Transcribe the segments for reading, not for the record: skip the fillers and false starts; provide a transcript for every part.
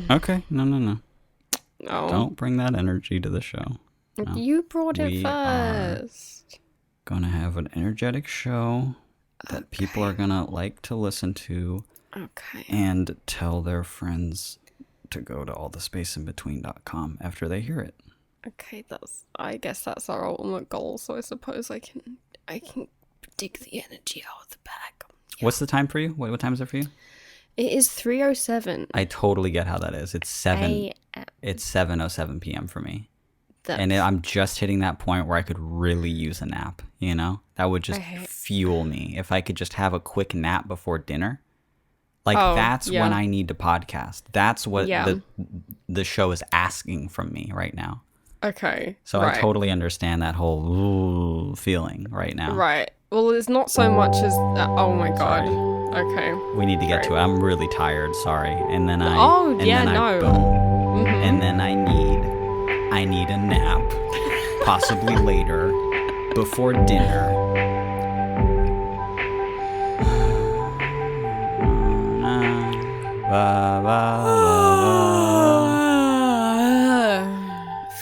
Okay. No. No. Don't bring that energy to the show. No. You brought it We first. Gonna have an energetic show that people are gonna like to listen to. Okay. And tell their friends to go to allthespaceinbetween.com after they hear it. Okay, I guess that's our ultimate goal, so I suppose I can dig the energy out of the bag. Yeah. What's the time for you? What time is it for you? It is 3:07. I totally get how that is. It's 7:07 p.m. for me. I'm just hitting that point where I could really use a nap, you know? That would just fuel me. If I could just have a quick nap before dinner. That's when I need to podcast. That's what the show is asking from me right now. Okay. So I totally understand that whole feeling right now. Right. Well, it's not so much as that. Oh my god. Sorry. Okay. We need to get to it. I'm really tired. Sorry. And then I. Oh and yeah, then no. I boom. Mm-hmm. And then I need a nap, possibly later, before dinner.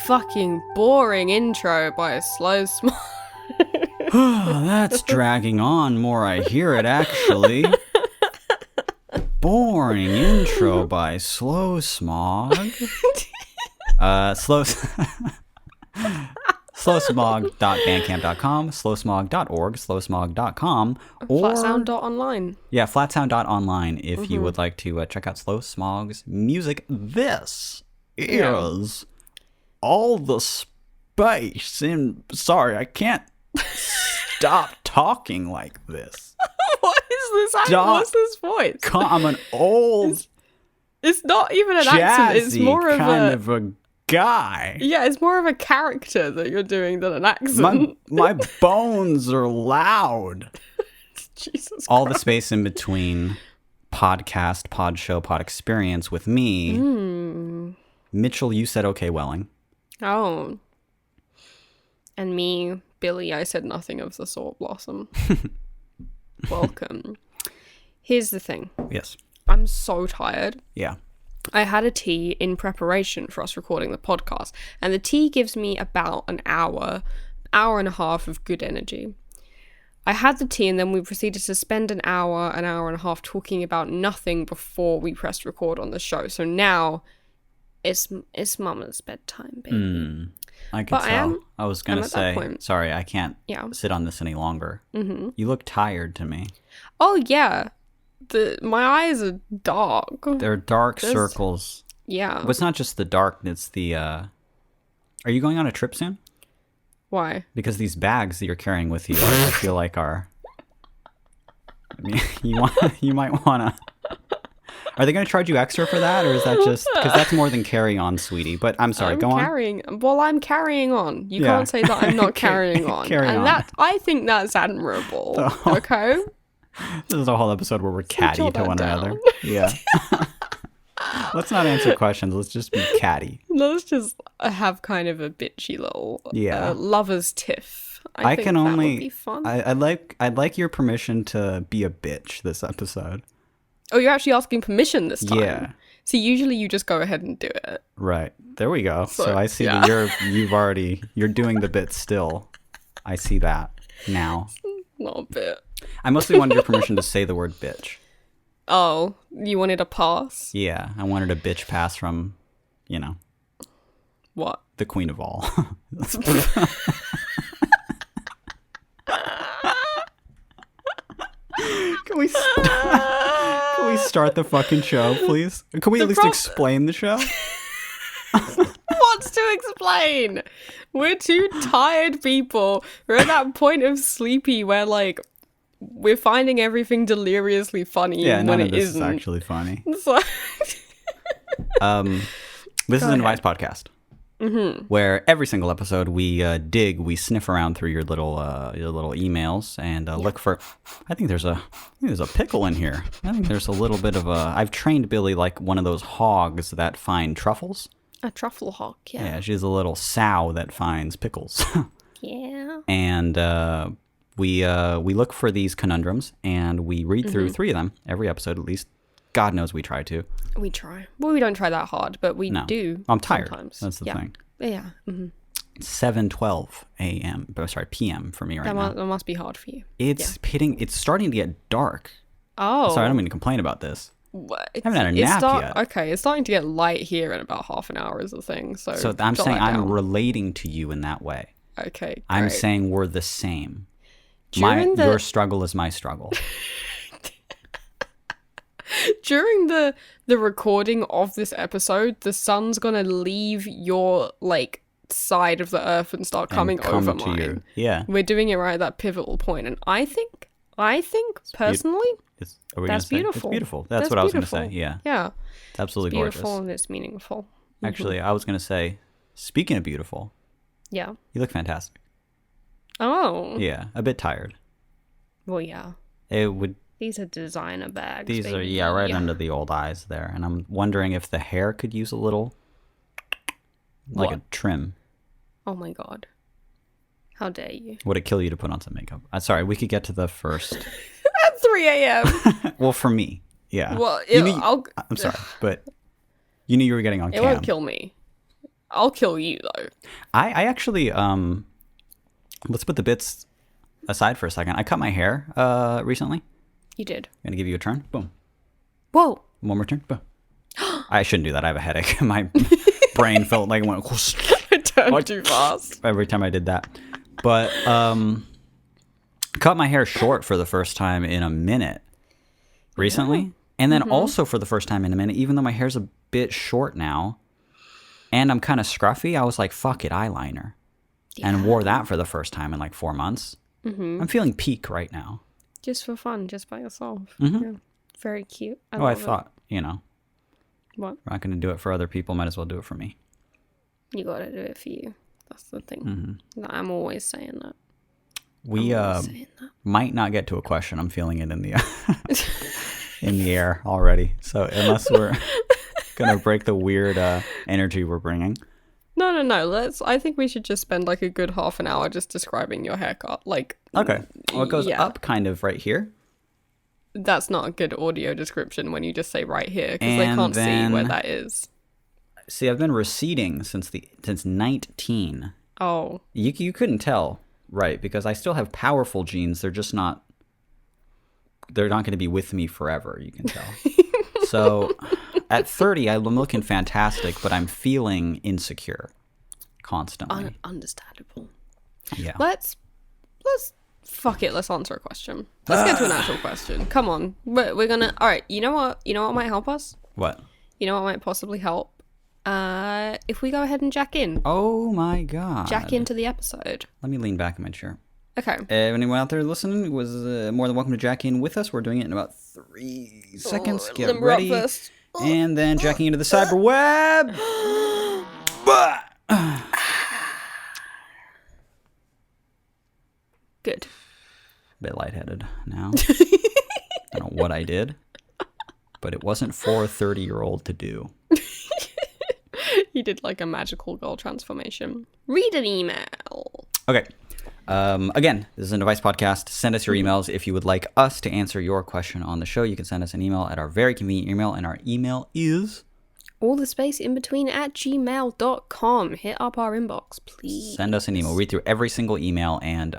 Fucking boring intro by a slow smog. That's dragging on more I hear it, actually. Boring intro by Slow Smog. Slowsmog.bandcamp.com, slowsmog.org, slowsmog.com, or Flatsound.online. Yeah, flatsound.online if you would like to check out Slow Smog's music. This is all the space in... Sorry, I can't stop talking like this. What is this? What's this voice? I'm an old... It's not even an accent. It's more of kind of a guy. Yeah, it's more of a character that you're doing than an accent. My bones are loud. Jesus Christ. All the space in between podcast, pod show, pod experience with me. Mitchell, you said okay, Welling. Oh. And me, Billy, I said nothing of the sort, Blossom. Welcome. Here's the thing. Yes. I'm so tired. Yeah. I had a tea in preparation for us recording the podcast, and the tea gives me about an hour and a half of good energy. I had the tea, and then we proceeded to spend an hour and a half talking about nothing before we pressed record on the show. So now it's Mama's bedtime, baby. I can tell. I was going to say, sorry, I can't sit on this any longer. Mm-hmm. You look tired to me. Oh, yeah. My eyes are dark. They're dark circles. Yeah. But it's not just the dark, it's the... Are you going on a trip soon? Why? Because these bags that you're carrying with you, I feel like are... I mean, you might want to... Are they going to charge you extra for that, or is that just... Because that's more than carry on, sweetie. But I'm sorry, go on. I'm carrying on. You can't say that I'm not carrying on. I think that's admirable. Okay? This is a whole episode where we're catty to one another. Yeah. Let's not answer questions. Let's just be catty. Let's just have kind of a bitchy little lover's tiff. I think that would be fun. I'd like your permission to be a bitch this episode. Oh, you're actually asking permission this time? Yeah. See, usually you just go ahead and do it. Right. There we go. So I see that you're doing the bit still. I see that now. Not a bit. I mostly wanted your permission to say the word bitch. Oh, you wanted a pass? Yeah, I wanted a bitch pass from, what? The queen of all. Can we start the fucking show, please? Can we at least explain the show? What's to explain? We're two tired people. We're at that point of sleepy where, we're finding everything deliriously funny when it isn't. Is actually funny. So... This is an advice podcast, where every single episode we sniff around through your little emails and look for. I think there's a pickle in here. I think there's a little bit of a. I've trained Billy like one of those hogs that find truffles. A truffle hog, yeah. Yeah, she's a little sow that finds pickles. Yeah. And we look for these conundrums, and we read through 3 of them every episode, at least God knows we try to. We try. Well, we don't try that hard, but we do. I'm tired. Sometimes. That's the thing. Yeah. Mm-hmm. 7:12 a.m. Sorry, p.m. for me now. That must be hard for you. It's It's starting to get dark. Oh. Sorry, I don't mean to complain about this. What? I haven't had a nap yet. Okay, it's starting to get light here in about half an hour is the thing. So I'm saying I'm relating to you in that way. Okay, great. I'm saying we're the same. Your struggle is my struggle. During the recording of this episode, the sun's gonna leave your like side of the earth and start coming over mine. You. Yeah, we're doing it right at that pivotal point, and I think personally, that's beautiful. It's beautiful. That's what I was gonna say. Yeah, yeah, it's absolutely beautiful gorgeous. And it's meaningful. Actually, I was gonna say, speaking of beautiful, yeah, you look fantastic. Oh, yeah, a bit tired. Well, yeah, it would. These are designer bags. These baby. Are right under the old eyes there, and I'm wondering if the hair could use a little, like a trim. Oh my god! How dare you? Would it kill you to put on some makeup? Sorry, we could get to the first. At 3 a.m. Well, for me, yeah. Well, I'm sorry, but you knew you were getting on cam. It won't kill me. I'll kill you though. I actually let's put the bits aside for a second. I cut my hair recently. You did. I'm gonna give you a turn. Boom. Whoa. One more turn. Boom. I shouldn't do that. I have a headache. My brain felt like it went. I turned too fast every time I did that. But cut my hair short for the first time in a minute recently, yeah. And then also for the first time in a minute, even though my hair's a bit short now, and I'm kind of scruffy. I was like, "Fuck it, eyeliner," and wore that for the first time in like 4 months. Mm-hmm. I'm feeling peak right now. Just for fun, just by yourself. Mm-hmm. Yeah. Very cute. I thought, What? We're not going to do it for other people. Might as well do it for me. You got to do it for you. That's the thing. Mm-hmm. I'm always saying that. We might not get to a question. I'm feeling it in the in the air already. So unless we're going to break the weird energy we're bringing. No. I think we should just spend like a good half an hour just describing your haircut. Like, okay. Well, it goes up kind of right here. That's not a good audio description when you just say right here because they can't see where that is. See, I've been receding since 19. Oh. You couldn't tell, right? Because I still have powerful genes. They're just not. They're not going to be with me forever. You can tell. So. At 30, I'm looking fantastic, but I'm feeling insecure constantly. Understandable. Yeah. Let's fuck it. Let's answer a question. Let's get to an actual question. Come on. We're gonna. All right. You know what? You know what might help us? What? You know what might possibly help? If we go ahead and jack in. Oh my god. Jack into the episode. Let me lean back in my chair. Okay. Anyone out there listening was more than welcome to jack in with us. We're doing it in about 3 seconds. Get ready. First. And then jacking into the cyber web. Good. A bit lightheaded now. I don't know what I did, but it wasn't for a 30-year-old to do. He did like a magical girl transformation. Read an email. Okay. Again, this is a Device Podcast. Send us your emails if you would like us to answer your question on the show. You can send us an email at our very convenient email, and our email is all the space in between at gmail.com. Hit up our inbox, please. Send us an email. Read through every single email and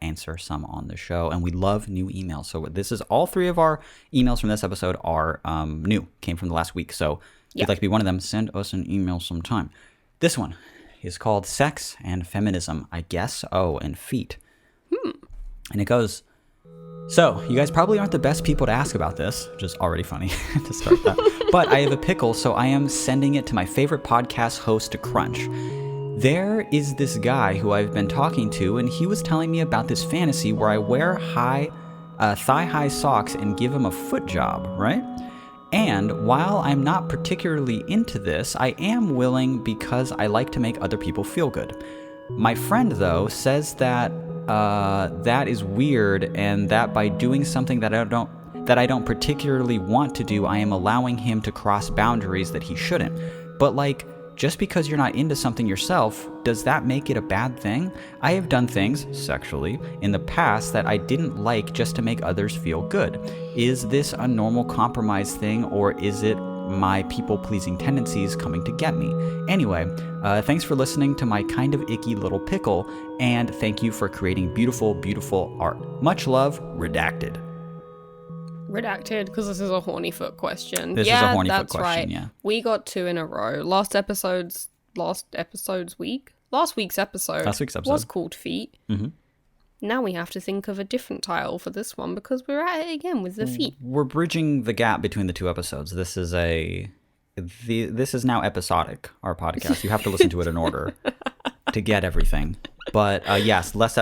answer some on the show. And we love new emails. So this is all 3 of our emails from this episode are new, came from the last week. So if you'd like to be one of them, send us an email sometime. This one is called Sex and Feminism, I guess. Oh, and feet. And it goes, so you guys probably aren't the best people to ask about this, which is already funny to start that. But I have a pickle, so I am sending it to my favorite podcast host to crunch. There is this guy who I've been talking to, and he was telling me about this fantasy where I wear thigh-high socks and give him a foot job, right? And while I'm not particularly into this, I am willing because I like to make other people feel good. My friend, though, says that that is weird and that by doing something that I don't particularly want to do, I am allowing him to cross boundaries that he shouldn't. But like, just because you're not into something yourself, does that make it a bad thing? I have done things, sexually, in the past that I didn't like just to make others feel good. Is this a normal compromise thing, or is it my people-pleasing tendencies coming to get me? Anyway, thanks for listening to my kind of icky little pickle, and thank you for creating beautiful, beautiful art. Much love, Redacted. Redacted, because this is a horny foot question. This is a horny foot question, right. Yeah. We got 2 in a row. Last week's episode was called Feet. Mm-hmm. Now we have to think of a different title for this one because we're at it again with the feet. We're bridging the gap between the 2 episodes. This is now episodic, our podcast. You have to listen to it in order to get everything. But yes, last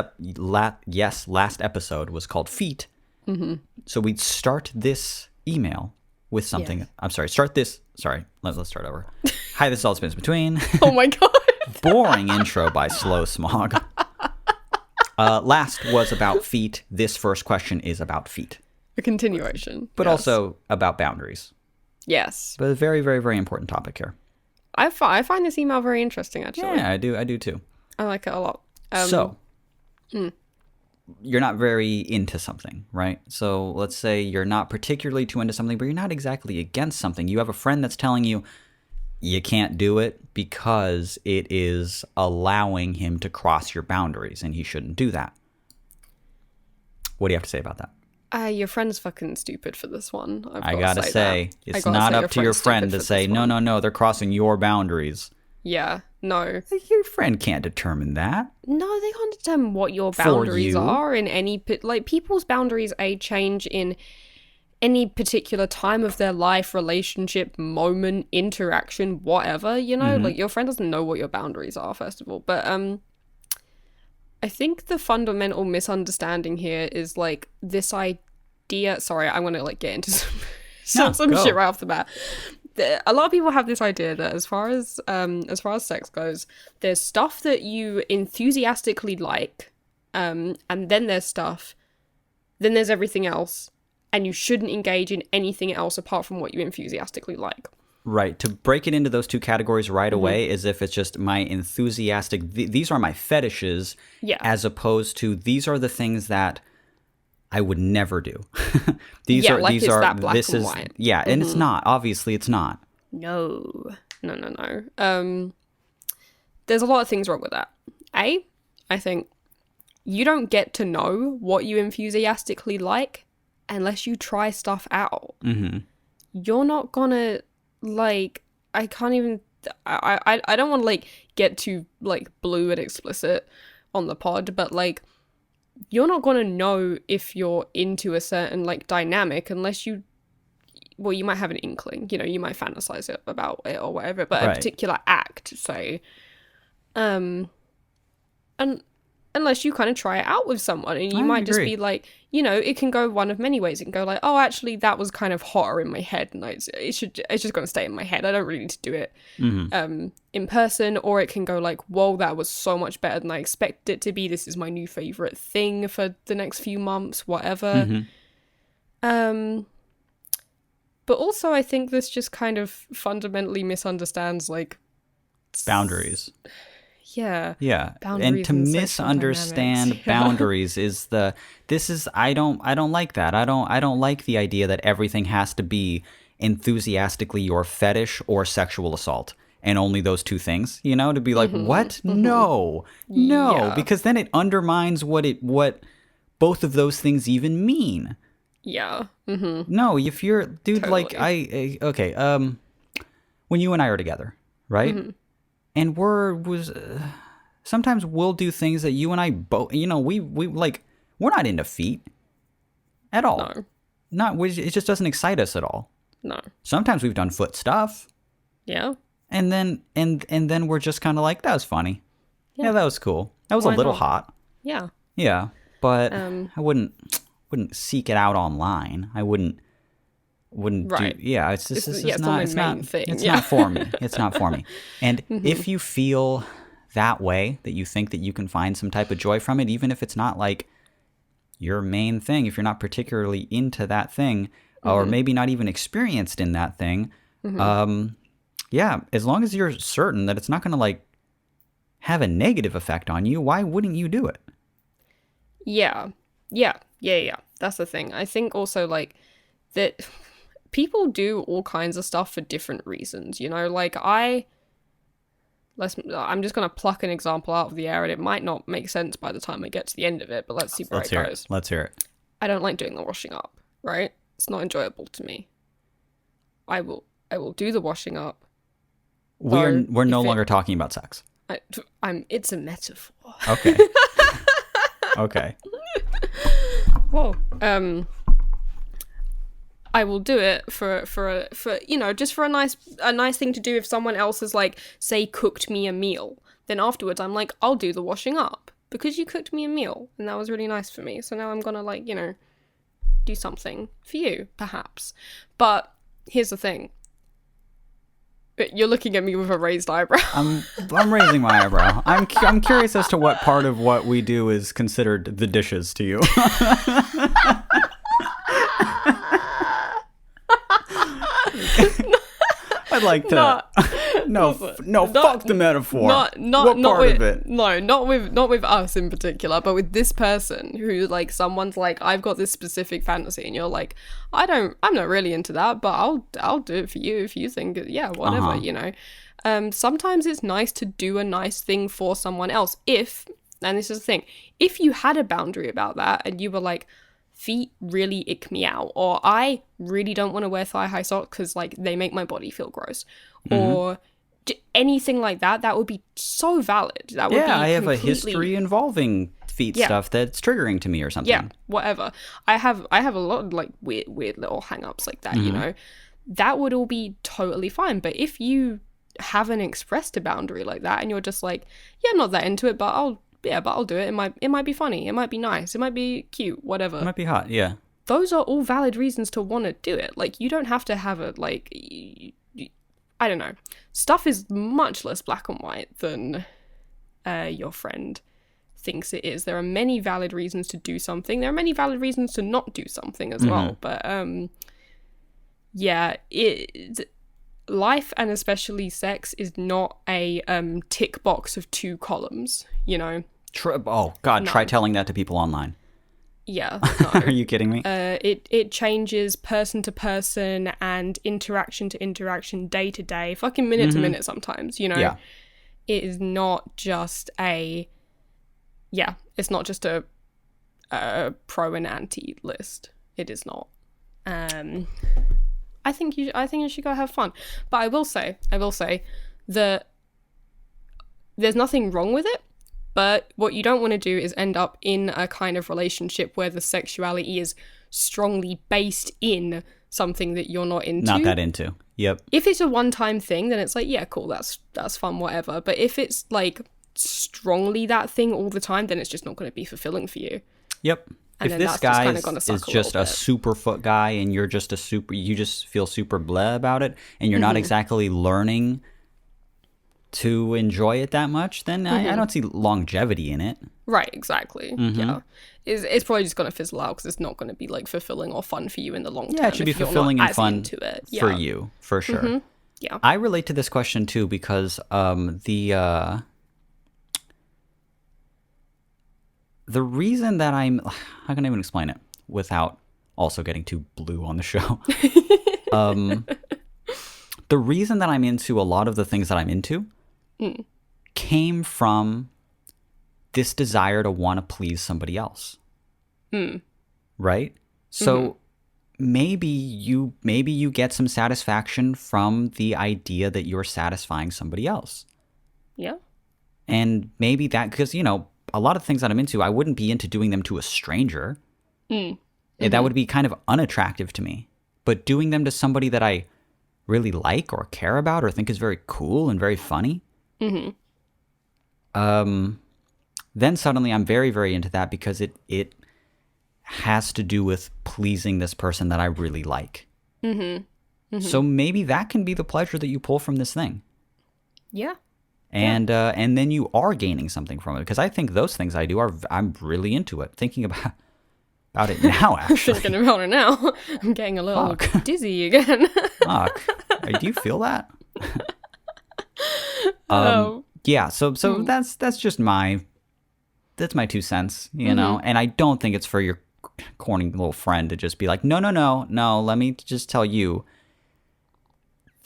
episode was called Feet. Mm-hmm. So we'd start this email with something. Yes. I'm sorry. Let's start over. Hi, this is All Spins Between. Oh my God. Boring intro by Slow Smog. Last was about feet. This first question is about feet. A continuation. But also about boundaries. Yes. But a very, very, very important topic here. I find this email very interesting, actually. Yeah, I do too. I like it a lot. You're not very into something, right? So let's say you're not particularly too into something, but you're not exactly against something. You have a friend that's telling you you can't do it because it is allowing him to cross your boundaries, and he shouldn't do that. What do you have to say about that? Your friend's fucking stupid for this one. I gotta say, it's not up to your friend to say, no, they're crossing your boundaries. Yeah, no. Your friend can't determine that. No, they can't determine what your boundaries are in any... Like, people's boundaries, change in any particular time of their life, relationship, moment, interaction, whatever, you know? Mm-hmm. Like, your friend doesn't know what your boundaries are, first of all. But, I think the fundamental misunderstanding here is, like, this idea... Sorry, I'm gonna, like, get into some shit right off the bat. A lot of people have this idea that as far as sex goes, there's stuff that you enthusiastically like, and then there's everything else, and you shouldn't engage in anything else apart from what you enthusiastically like. Right. To break it into those 2 categories right away is if it's just my enthusiastic, these are my fetishes, as opposed to these are the things that I would never do. These are that black and white. Yeah, and it's not. Obviously, it's not. No. There's a lot of things wrong with that. I think you don't get to know what you enthusiastically like unless you try stuff out. Mm-hmm. You're not gonna, like, I can't even... I don't want to, like, get too, like, blue and explicit on the pod, but, like, you're not going to know if you're into a certain, like, dynamic unless you might have an inkling, you know, you might fantasize about it or whatever, but a particular act, say, and unless you kind of try it out with someone, and you might just be like, you know, it can go one of many ways. It can go like, oh, actually, that was kind of hotter in my head, and it's just going to stay in my head. I don't really need to do it in person. Or it can go like, whoa, that was so much better than I expected it to be. This is my new favorite thing for the next few months, whatever. But also, I think this just kind of fundamentally misunderstands, like, boundaries. Yeah. Boundaries, and to misunderstand boundaries I don't like that. I don't like the idea that everything has to be enthusiastically your fetish or sexual assault, and only those 2 things, you know, to be like, what? No, because then it undermines what both of those things even mean. Yeah. No, if you're, dude, totally. Like, when you and I are together, right? And sometimes we'll do things that you and I both, you know, we like, we're not into feet at all. No. It just doesn't excite us at all. No. Sometimes we've done foot stuff. Yeah. And then we're just kind of like, that was funny. Yeah, that was cool. That was a little hot. Yeah. Yeah. But I wouldn't seek it out online. I wouldn't right. It's not for me. It's not for me. And if you feel that way, that you think that you can find some type of joy from it, even if it's not like your main thing, if you're not particularly into that thing, or maybe not even experienced in that thing, Yeah, as long as you're certain that it's not going to, like, have a negative effect on you, why wouldn't you do it? Yeah. That's the thing. I think also, like, that people do all kinds of stuff for different reasons, you know? Like, I'm just going to pluck an example out of the air, and it might not make sense by the time I get to the end of it, but let's see where it goes. Let's hear it. I don't like doing the washing up, right? It's not enjoyable to me. I will do the washing up. We're no longer talking about sex. It's a metaphor. Okay. Okay. Whoa. I will do it for you know, just for a nice thing to do. If someone else has, like, say, cooked me a meal, then afterwards I'm like, I'll do the washing up because you cooked me a meal and that was really nice for me. So now I'm gonna, like, you know, do something for you, perhaps. But here's the thing. You're looking at me with a raised eyebrow. I'm raising my eyebrow. I'm curious as to what part of what we do is considered the dishes to you. I'd like to. Fuck the metaphor. What part of it? No, not with us in particular, but with this person who, like, someone's like, I've got this specific fantasy, and you're like, I'm not really into that, but I'll do it for you if you think, yeah, whatever, you know. Sometimes it's nice to do a nice thing for someone else and this is the thing, if you had a boundary about that and you were like, feet really ick me out, or I really don't want to wear thigh-high socks because, like, they make my body feel gross, or anything like that, that would be so valid. That would be I have a history involving feet stuff that's triggering to me or something. Yeah, whatever. I have a lot of, like, weird little hang-ups like that, you know. That would all be totally fine. But if you haven't expressed a boundary like that and you're just like, yeah, I'm not that into it, but I'll do it. It might be funny. It might be nice. It might be cute. Whatever. It might be hot. Yeah. Those are all valid reasons to want to do it. Like, you don't have to have a, like, I don't know. Stuff is much less black and white than your friend thinks it is. There are many valid reasons to do something. There are many valid reasons to not do something as well. But yeah, life, and especially sex, is not a tick box of 2 columns, you know. Try telling that to people online. Yeah. No. Are you kidding me? It changes person to person and interaction to interaction, day to day, fucking minute to minute sometimes, you know. Yeah. It is not just it's not just a pro and anti list. It is not. I think you should go have fun. But I will say that there's nothing wrong with it. But what you don't want to do is end up in a kind of relationship where the sexuality is strongly based in something that you're not into. Not that into. Yep. If it's a one-time thing, then it's like, yeah, cool, that's fun, whatever. But if it's, like, strongly that thing all the time, then it's just not going to be fulfilling for you. Yep. And if this guy is just a super foot guy and you're just you just feel super bleh about it, and you're not exactly learning to enjoy it that much, then I don't see longevity in it. Right, exactly. Yeah. It's probably just going to fizzle out because it's not going to be, like, fulfilling or fun for you in the long term. Yeah, it should be fulfilling and fun for you, for sure. Yeah. I relate to this question too because the reason that how can I even explain it without also getting too blue on the show? The reason that I'm into a lot of the things that I'm into came from this desire to want to please somebody else. Right? So maybe you get some satisfaction from the idea that you're satisfying somebody else. Yeah. And maybe that, because, you know, a lot of things that I'm into, I wouldn't be into doing them to a stranger. That would be kind of unattractive to me. But doing them to somebody that I really like or care about or think is very cool and very funny, then suddenly I'm very, very into that because it has to do with pleasing this person that I really like. So maybe that can be the pleasure that you pull from this thing. Yeah. And then you are gaining something from it, because I think those things I do I'm really into it. Thinking about it now, actually. Thinking about it now, I'm getting a little dizzy again. Fuck. Do you feel that? Yeah, so that's just my 2 cents, you know? And I don't think it's for your corny little friend to just be like, no, let me just tell you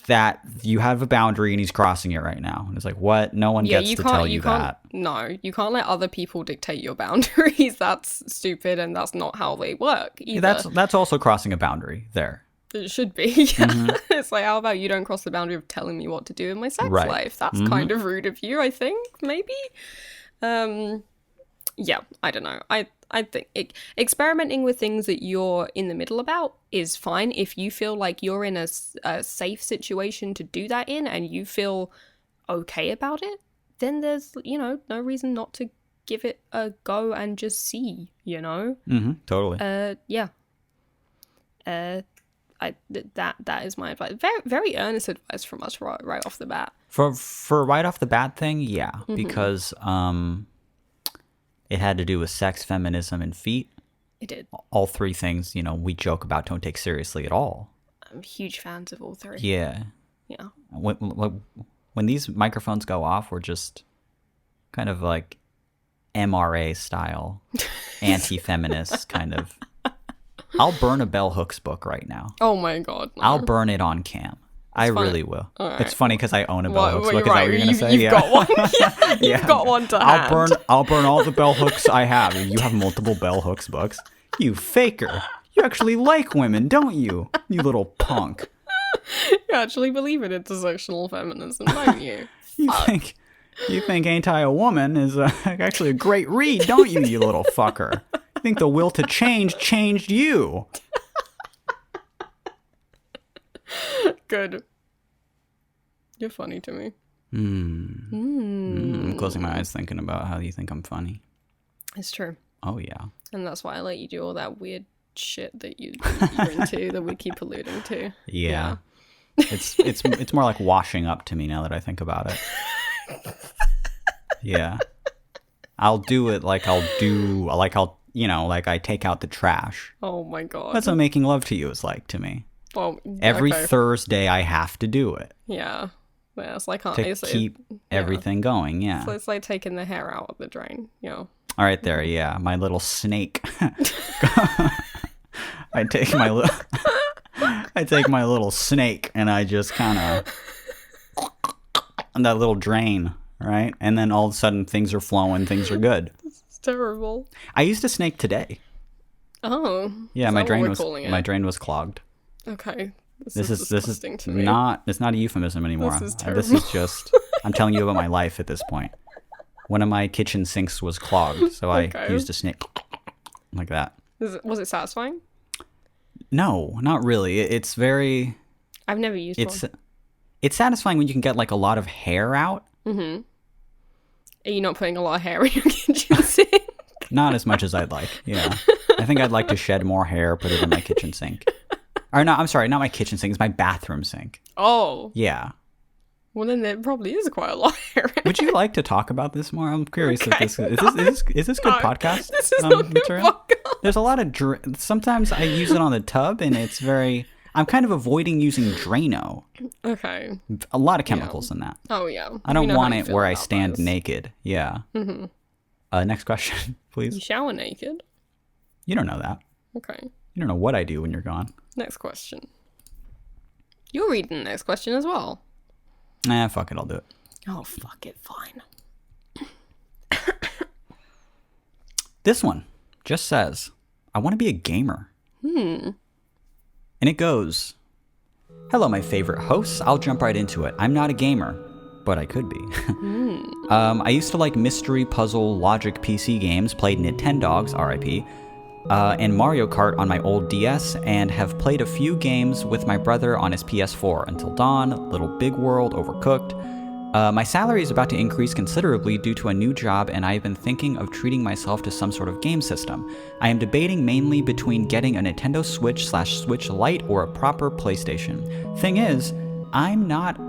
that you have a boundary and he's crossing it right now. And it's like, what? No one gets to tell you that. No, you can't let other people dictate your boundaries. That's stupid, and that's not how they work either. That's also crossing a boundary there. It should be, yeah. It's like, how about you don't cross the boundary of telling me what to do in my sex life? That's kind of rude of you, I think, maybe. Yeah, I don't know. I think experimenting with things that you're in the middle about is fine if you feel like you're in a safe situation to do that in and you feel okay about it, then there's, no reason not to give it a go and just see, Totally. Yeah. That is my advice. Very, very earnest advice from us right off the bat. For right off the bat thing, yeah, because it had to do with sex, feminism, and feet. It did. All 3 things, we joke about, don't take seriously at all. I'm huge fans of all 3. Yeah. Yeah. When these microphones go off, we're just kind of like MRA style, anti-feminist kind of. I'll burn a Bell Hooks book right now. Oh my God. No. I'll burn it on cam. I really will. Right. It's funny because I own a bell hooks book. Is that what you're going to say? You've got one. You've got one to hand. I'll burn all the bell hooks I have. You have multiple bell hooks books. You faker. You actually like women, don't you? You little punk. You actually believe in intersectional feminism, don't you? You think Ain't I a Woman is actually a great read, don't you, you little fucker? You think The Will to Change changed you. Good. You're funny to me. I'm closing my eyes thinking about how you think I'm funny. It's true. Oh, yeah. And that's why I let you do all that weird shit that you're into that we keep alluding to. Yeah. It's more like washing up to me now that I think about it. Yeah. I'll do it like I take out the trash. Oh my God. That's what making love to you is like to me. Well, every Thursday I have to do it. Yeah. Yeah, it's like to keep everything going, yeah. So it's like taking the hair out of the drain, All right there, yeah. My little snake. I take my little snake and I just kind of on that little drain, right? And then all of a sudden things are flowing, things are good. This is terrible. I used a snake today. Oh. Yeah, my drain was clogged. Okay. This is not, it's not a euphemism anymore. This is terrible. This is just, I'm telling you about my life at this point. One of my kitchen sinks was clogged, so I used a snake like that. Was it satisfying? No, not really. It's very... I've never used one. It's satisfying when you can get like a lot of hair out. Mm-hmm. Are you not putting a lot of hair in your kitchen sink? Not as much as I'd like, yeah. I think I'd like to shed more hair, put it in my kitchen sink. Or no, I'm sorry, not my kitchen sink. It's my bathroom sink. Oh. Yeah. Well, then there probably is quite a lot of hair. Would you like to talk about this more? I'm curious. If this is this good podcast? This is not good podcast. There's a lot of sometimes I use it on the tub, and it's very. I'm kind of avoiding using Drano. Okay. A lot of chemicals in that. Oh yeah. I don't want it where I stand naked. Yeah. Mm-hmm. Next question, please. You shower naked? You don't know that. Okay. You don't know what I do when you're gone. Next question. You're reading the next question as well. Nah, fuck it, I'll do it. Oh, fuck it, fine. This one just says, I want to be a gamer. And it goes, hello, my favorite hosts. I'll jump right into it. I'm not a gamer, but I could be. I used to like mystery, puzzle, logic PC games, played Nintendogs, RIP, and Mario Kart on my old DS, and have played a few games with my brother on his PS4, Until Dawn, Little Big World, Overcooked. My salary is about to increase considerably due to a new job, and I have been thinking of treating myself to some sort of game system. I am debating mainly between getting a Nintendo Switch/Switch Lite or a proper PlayStation. Thing is, I am not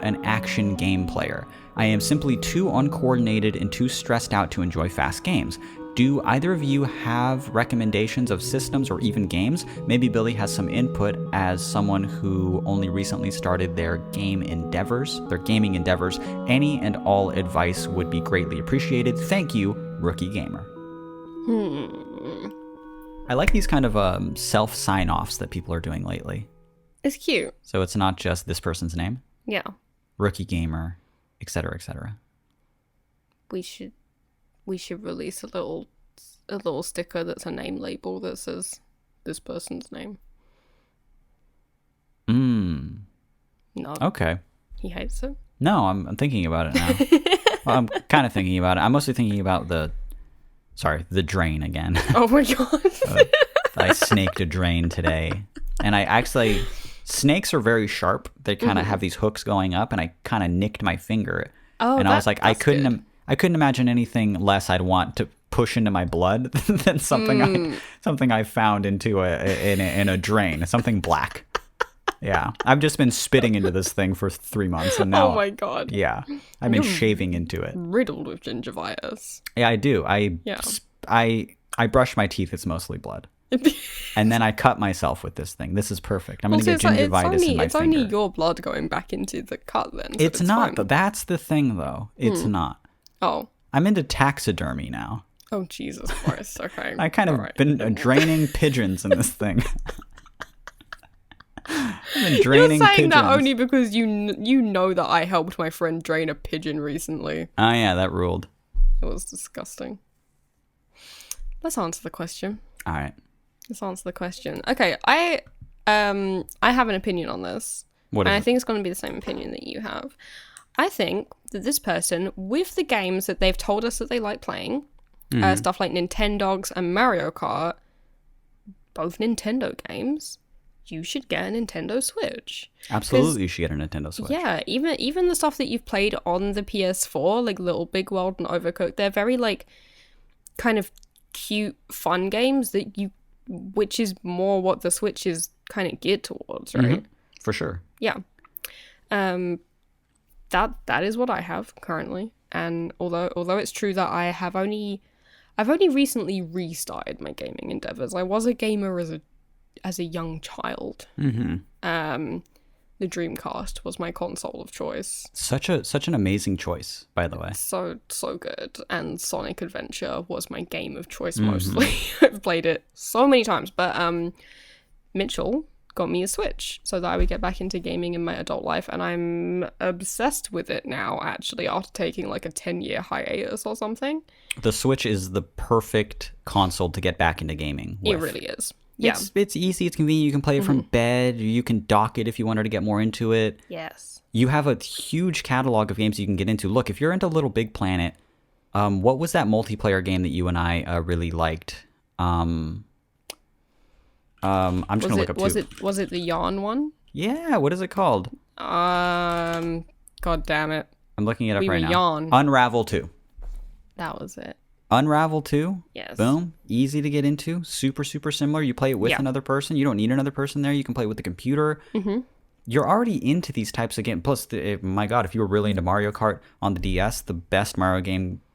an action game player. I am simply too uncoordinated and too stressed out to enjoy fast games. Do either of you have recommendations of systems or even games? Maybe Billy has some input as someone who only recently started their gaming endeavors. Any and all advice would be greatly appreciated. Thank you, Rookie Gamer. I like these kind of self-sign-offs that people are doing lately. It's cute. So it's not just this person's name. Yeah. Rookie Gamer, etc., etc. We should release a little sticker that's a name label that says this person's name. No. Okay. He hates it? No, I'm thinking about it now. Well, I'm kind of thinking about it. I'm mostly thinking about the drain again. Oh my god. I snaked a drain today. And snakes are very sharp. They kind of have these hooks going up, and I kind of nicked my finger. Oh, and I was like, I couldn't imagine anything less I'd want to push into my blood than something I found into in a drain, something black. Yeah, I've just been spitting into this thing for 3 months, and now. Oh my god. Yeah, I've been shaving into it. Riddled with gingivitis. Yeah, I do. I brush my teeth. It's mostly blood. And then I cut myself with this thing. This is perfect. I'm going to get gingivitis in my finger. It's only your blood going back into the cut then. So it's not. Fine. That's the thing, though. It's not. Oh. I'm into taxidermy now. Oh, Jesus Christ. Okay. I kind of been draining pigeons in this thing. I've been draining You're saying pigeons. that only because you know that I helped my friend drain a pigeon recently. Oh, yeah, that ruled. It was disgusting. Let's answer the question. All right. Let's answer the question. Okay, I have an opinion on this. What is it? I think it's going to be the same opinion that you have. I think that this person, with the games that they've told us that they like playing, stuff like Nintendogs and Mario Kart, both Nintendo games, you should get a Nintendo Switch. Absolutely, you should get a Nintendo Switch. Yeah, even the stuff that you've played on the PS4, like Little Big World and Overcooked, they're very like kind of cute, fun games which is more what the Switch is kind of geared towards, right? Mm-hmm. For sure. Yeah. That is what I have currently. And although it's true that I've only recently restarted my gaming endeavors. I was a gamer as a young child. Mm-hmm. The Dreamcast was my console of choice. Such an amazing choice, by the way. So good. And Sonic Adventure was my game of choice mostly. I've played it so many times. But Mitchell got me a Switch so that I would get back into gaming in my adult life. And I'm obsessed with it now, actually, after taking like a 10-year hiatus or something. The Switch is the perfect console to get back into gaming with. It really is. Yeah. It's easy, it's convenient, you can play it from bed, you can dock it if you wanted to get more into it. Yes. You have a huge catalog of games you can get into. Look, if you're into Little Big Planet, what was that multiplayer game that you and I really liked? I'm just going to look up Was it the Yarn one? Yeah, what is it called? God damn it. I'm looking it up right now. Yarn. Unravel 2. That was it. Unravel 2. Yes. Boom. Easy to get into. Super, super similar. You play it with another person. You don't need another person there. You can play it with the computer. Mm-hmm. You're already into these types of games. Plus, my God, if you were really into Mario Kart on the DS, the best Mario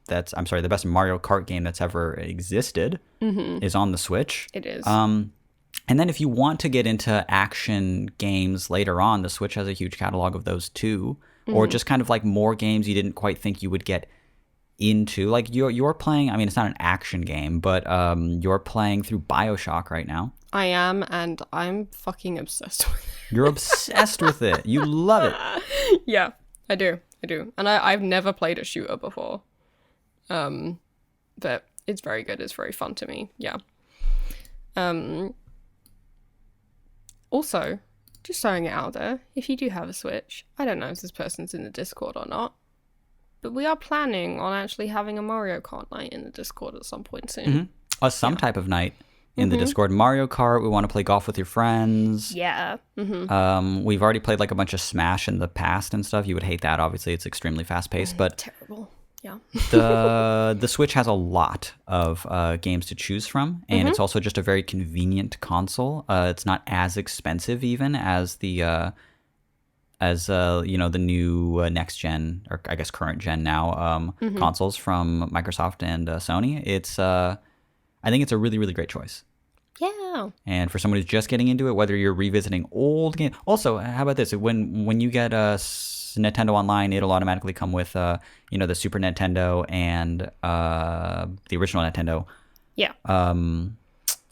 Kart game that's ever existed is on the Switch. It is. And then if you want to get into action games later on, the Switch has a huge catalog of those too. Or just kind of like more games you didn't quite think you would get into. Like you're playing, I mean, it's not an action game, but you're playing through BioShock right now. I am, and I'm fucking obsessed with it. You're obsessed with it. You love it. Yeah, I do. And I've never played a shooter before. But it's very good. It's very fun to me. Yeah. Also, just throwing it out there, if you do have a Switch, I don't know if this person's in the Discord or not, but we are planning on actually having a Mario Kart night in the Discord at some point soon. Mm-hmm. Some type of night in the Discord. Mario Kart, we want to play golf with your friends. Yeah. Mm-hmm. We've already played like a bunch of Smash in the past and stuff. You would hate that, obviously. It's extremely fast-paced, but terrible. Yeah. the Switch has a lot of games to choose from, and it's also just a very convenient console. It's not as expensive even as the as the new next gen, or I guess current gen now, consoles from Microsoft and Sony. I think it's a really, really great choice. Yeah. And for someone who's just getting into it, whether you're revisiting old games. Also, how about this? When you get Nintendo Online, it'll automatically come with the Super Nintendo and the original Nintendo. Yeah.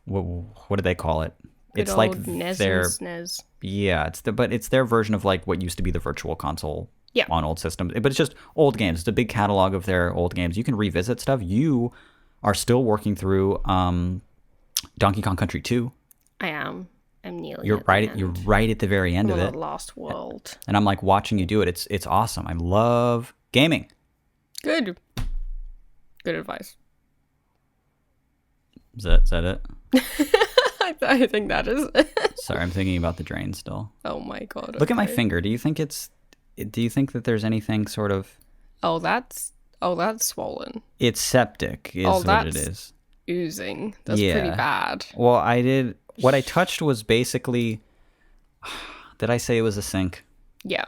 What do they call it? Good it's old like NES their and SNES. Yeah, it's their version of like what used to be the Virtual Console on old systems. But it's just old games. It's a big catalog of their old games. You can revisit stuff. You are still working through Donkey Kong Country 2. I am. I'm nearly. You're right at the very end of it. Lost World. And I'm like watching you do it. It's awesome. I love gaming. Good advice. Is that it? I think that is. Sorry, I'm thinking about the drain still. Oh my god. Look at my finger. Do you think that there's anything sort of? Oh, that's swollen. It's septic is what it is. Oozing. That's pretty bad. Well, what I touched was basically, did I say it was a sink? Yeah.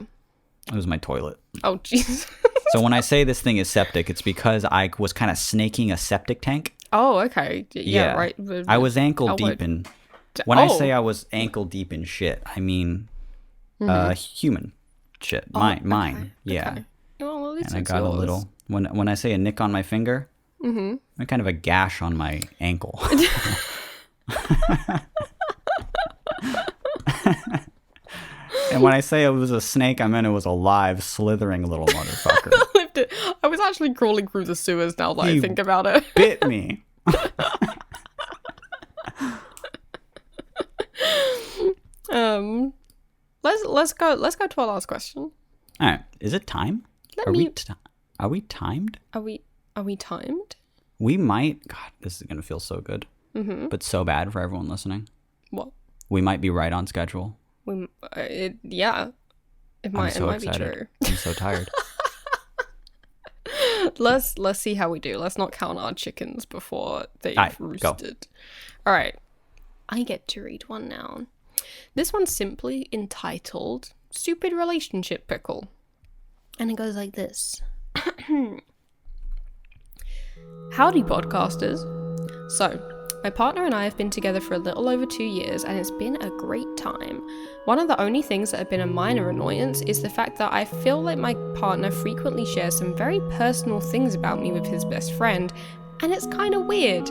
It was my toilet. Oh, jeez. So when I say this thing is septic, it's because I was kind of snaking a septic tank. Oh, okay. Yeah, right. I was ankle deep in. When I say I was ankle deep in shit, I mean human shit. Mine. Okay. Yeah. Okay. Well, at least and I got yours. A little. When I say a nick on my finger, I kind of a gash on my ankle. And when I say it was a snake, I meant it was a live, slithering little motherfucker. I was actually crawling through the sewers now that I think about it. Bit me. Let's go to our last question. All right. Is it time? Are we timed? Are we timed? We might. God, this is gonna feel so good, but so bad for everyone listening. What? We might be right on schedule. It might be true. I'm so tired. Let's see how we do. Let's not count our chickens before they've roosted. Go. All right. I get to read one now. This one's simply entitled Stupid Relationship Pickle. And it goes like this. Howdy, podcasters. So, my partner and I have been together for a little over 2 years, and it's been a great time. One of the only things that have been a minor annoyance is the fact that I feel like my partner frequently shares some very personal things about me with his best friend, and it's kind of weird,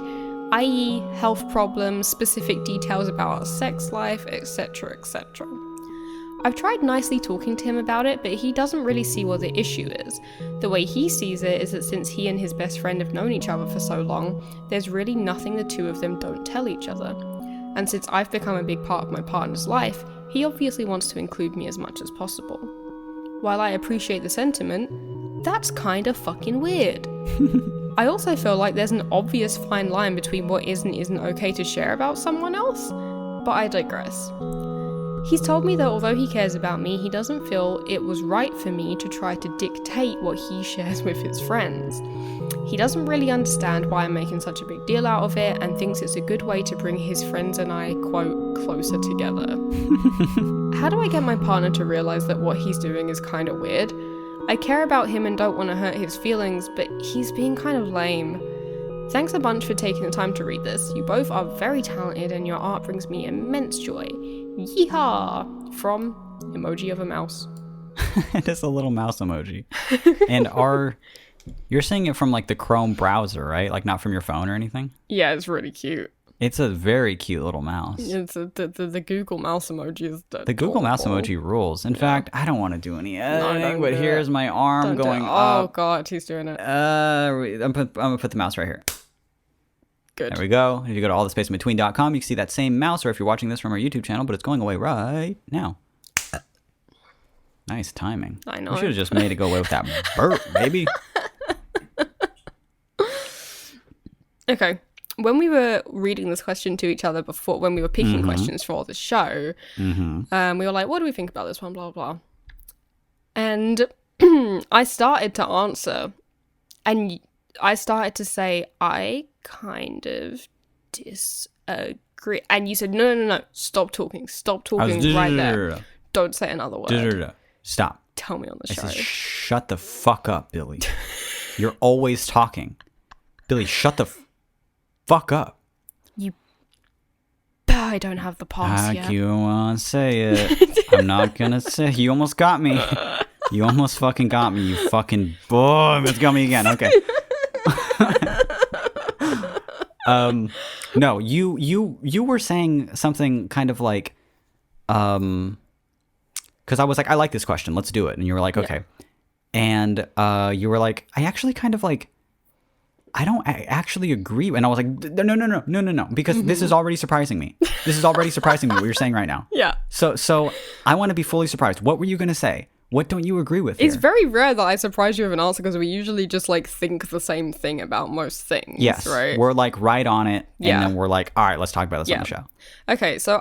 i.e. health problems, specific details about our sex life, etc, etc. I've tried nicely talking to him about it, but he doesn't really see what the issue is. The way he sees it is that since he and his best friend have known each other for so long, there's really nothing the two of them don't tell each other. And since I've become a big part of my partner's life, he obviously wants to include me as much as possible. While I appreciate the sentiment, that's kind of fucking weird. I also feel like there's an obvious fine line between what is and isn't okay to share about someone else, but I digress. He's told me that although he cares about me, he doesn't feel it was right for me to try to dictate what he shares with his friends. He doesn't really understand why I'm making such a big deal out of it and thinks it's a good way to bring his friends and I, quote, closer together. How do I get my partner to realize that what he's doing is kind of weird? I care about him and don't want to hurt his feelings, but he's being kind of lame. Thanks a bunch for taking the time to read this. You both are very talented and your art brings me immense joy. Yeehaw! From emoji of a mouse. It is a little mouse emoji. And you're seeing it from like the Chrome browser, right? Like not from your phone or anything? Yeah, it's really cute. It's a very cute little mouse. It's the Google mouse emoji is the Google mouse emoji rules. In fact, I don't want to do any editing, but here's my arm going up. Oh god, he's doing it. I'm gonna put the mouse right here. Good. There we go. If you go to allthespaceinbetween.com, you can see that same mouse, or if you're watching this from our YouTube channel, but it's going away right now. Nice timing. I know. We should have just made it go away with that burp, baby. Okay. When we were reading this question to each other before, when we were picking questions for the show, we were like, what do we think about this one, blah, blah, blah. And I started to answer, and I started to say, I kind of disagree. And you said, no, stop talking right there. Don't say another word. Stop. Tell me on the show. I said, shut the fuck up, Billy. You're always talking. Billy, shut the fuck up. I don't have the pass yet. You want to say it. I'm not going to say. You almost got me. You almost fucking got me. You fucking boy. It's got me again. Okay. No, you were saying something kind of like, because I was like, I like this question. Let's do it. And you were like, okay. And you were like, I actually kind of like, I don't actually agree. And I was like, no, because this is already surprising me. This is already surprising me what you're saying right now. Yeah. So I want to be fully surprised. What were you going to say? What don't you agree with here? It's very rare that I surprise you with an answer because we usually just like think the same thing about most things. Yes. Right? We're like right on it. And then we're like, all right, let's talk about this on the show. Okay. So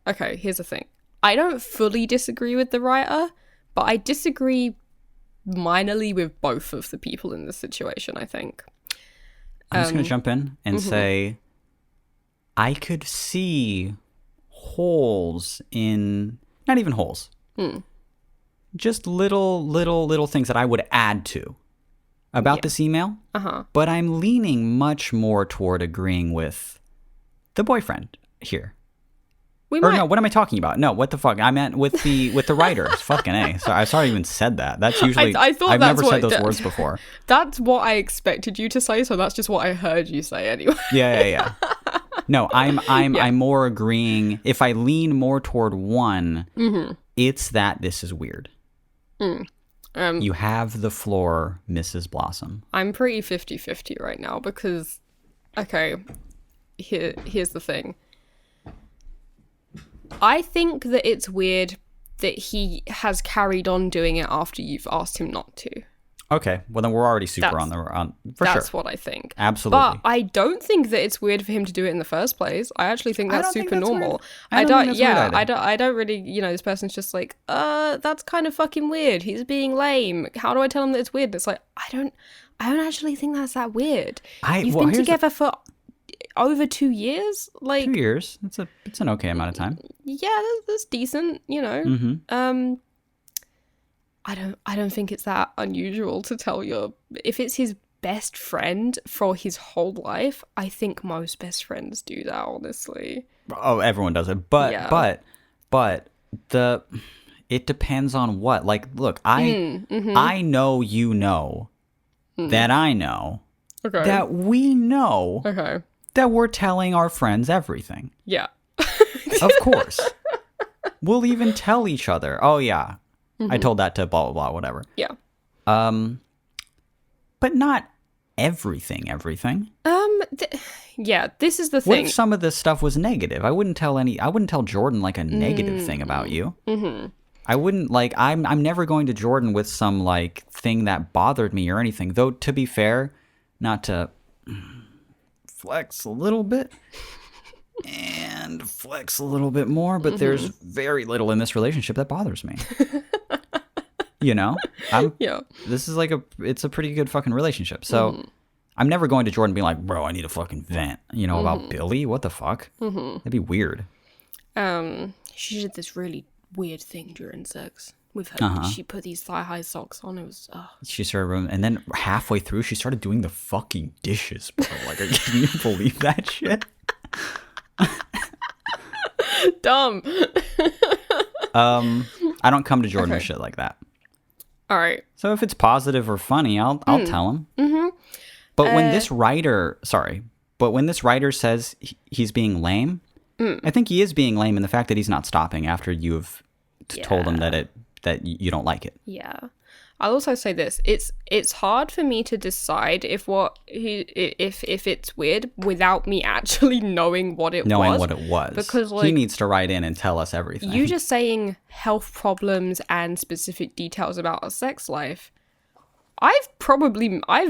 okay, here's the thing. I don't fully disagree with the writer, but I disagree minorly with both of the people in this situation, I think. I'm just going to jump in and say, I could see holes in, not even holes, just little things that I would add to about this email. But I'm leaning much more toward agreeing with the boyfriend here. No, what am I talking about? No, what the fuck? I meant with the writers. Fucking A. So I sorry I even said that. That's usually I've never said those words before. That's what I expected you to say, so that's just what I heard you say anyway. Yeah. No, I'm more agreeing. If I lean more toward one, it's that this is weird. You have the floor, Mrs. Blossom. I'm pretty 50-50 right now because, okay, here's the thing. I think that it's weird that he has carried on doing it after you've asked him not to. Okay, well then we're already super for sure. That's what I think. Absolutely. But I don't think that it's weird for him to do it in the first place. I actually think that's super normal. I don't really, this person's just like, that's kind of fucking weird. He's being lame. How do I tell him that it's weird? It's like, I don't actually think that's that weird. You've been together for over 2 years. Like 2 years. It's an okay amount of time. Yeah, that's decent, I don't think it's that unusual to tell if it's his best friend for his whole life. I think most best friends do that, honestly. Oh, everyone does it. But it depends on what. Like, look, I know you know that I know that we know that we're telling our friends everything. Yeah. Of course. We'll even tell each other, oh yeah, I told that to blah, blah, blah, whatever. Yeah. But not everything. Yeah, this is the thing. What if some of this stuff was negative? I wouldn't tell Jordan like a negative thing about you. I wouldn't I'm never going to Jordan with some like thing that bothered me or anything. Though to be fair, not to flex a little bit and flex a little bit more, but there's very little in this relationship that bothers me. This is like it's a pretty good fucking relationship. So I'm never going to Jordan being like, bro, I need a fucking vent, about Billy. What the fuck? That'd be weird. She did this really weird thing during sex with her. She put these thigh-high socks on. It was, She started, and then halfway through, she started doing the fucking dishes, bro. Like, can you believe that shit? Dumb. I don't come to Jordan with shit like that. All right. So if it's positive or funny, I'll tell him. But when this writer says he's being lame, I think he is being lame in the fact that he's not stopping after you've told him that you don't like it. Yeah. I'll also say this: it's hard for me to decide if it's weird without me actually knowing what it was. Because he needs to write in and tell us everything. You just saying health problems and specific details about a sex life. I've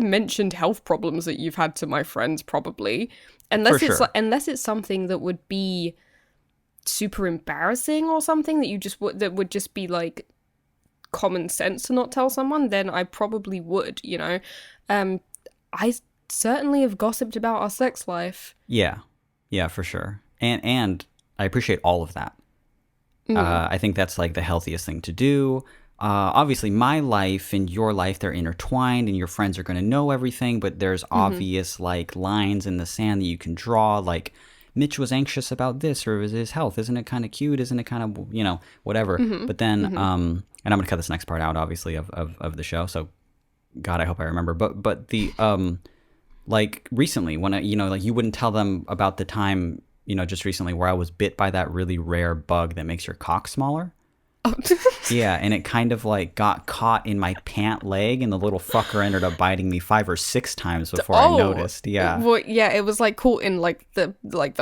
mentioned health problems that you've had to my friends probably, unless it's something that would be super embarrassing or something that would just be like common sense to not tell someone, then I probably would, I certainly have gossiped about our sex life. Yeah, for sure. And I appreciate all of that. I think that's like the healthiest thing to do. obviously my life and your life, they're intertwined, and your friends are going to know everything, but there's obvious like lines in the sand that you can draw, like Mitch was anxious about this, or his health. Isn't it kind of cute? Isn't it kind of, whatever. But then, and I'm going to cut this next part out, obviously, of the show. So God, I hope I remember. But the, like recently when like you wouldn't tell them about the time, just recently where I was bit by that really rare bug that makes your cock smaller. Oh. Yeah, and it kind of like got caught in my pant leg, and the little fucker ended up biting me 5 or 6 times before I noticed. Yeah. Well, yeah, it was like caught in like the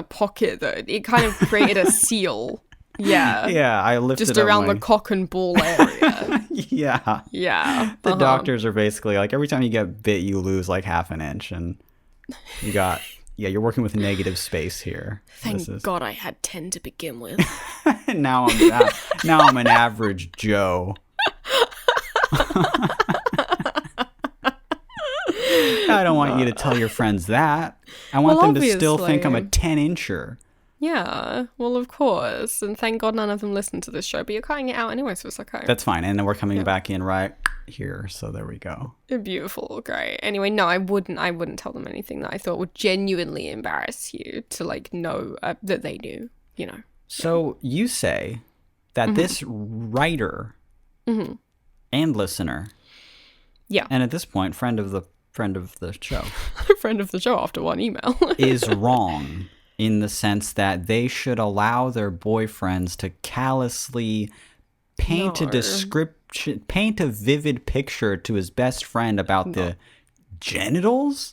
pocket. It kind of created a seal. Yeah. Yeah, I lifted just around the cock and ball area. Yeah. Yeah. The doctors are basically like, every time you get bit, you lose like half an inch, and you got. Yeah, you're working with negative space here. Thank God I had 10 to begin with. now I'm an average Joe. I don't want you to tell your friends that. I want them to still think I'm a 10-incher. Yeah, well, of course. And thank God none of them listen to this show, but you're cutting it out anyway, so it's okay. That's fine. And then we're coming back in right here, so there we go. Beautiful, great. Anyway, no, I wouldn't tell them anything that I thought would genuinely embarrass you to like know that they knew, So you say that this writer and listener, and at this point, friend of the show, friend of the show after one email, is wrong in the sense that they should allow their boyfriends to callously paint paint a vivid picture to his best friend about the genitals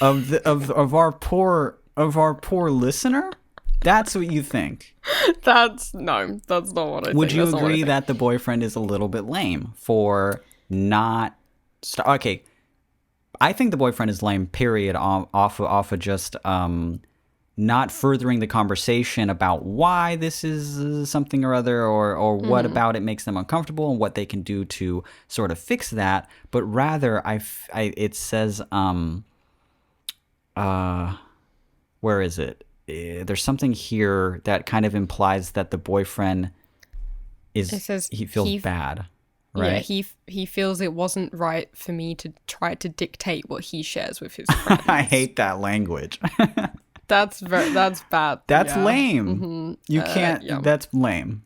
of our poor listener. That's what you think. That's not what I think. Would you agree that the boyfriend is a little bit lame for not okay, I think the boyfriend is lame, period, off of just not furthering the conversation about why this is something or other, or what about it makes them uncomfortable and what they can do to sort of fix that. But rather, it says, where is it? There's something here that kind of implies that the boyfriend he feels bad. Right? Yeah, he feels it wasn't right for me to try to dictate what he shares with his friends. I hate that language. That's bad. That's lame. Mm-hmm. You can't. That's lame.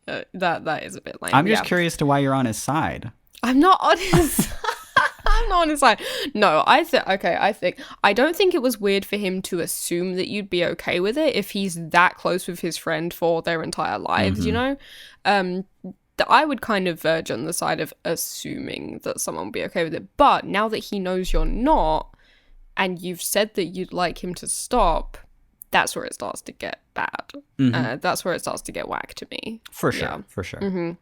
That is a bit lame. I'm just curious to why you're on his side. I'm not on his. I'm not on his side. No, I don't think it was weird for him to assume that you'd be okay with it if he's that close with his friend for their entire lives. I would kind of verge on the side of assuming that someone would be okay with it. But now that he knows you're not, and you've said that you'd like him to stop, that's where it starts to get bad. That's where it starts to get whack to me. For sure. Mm-hmm.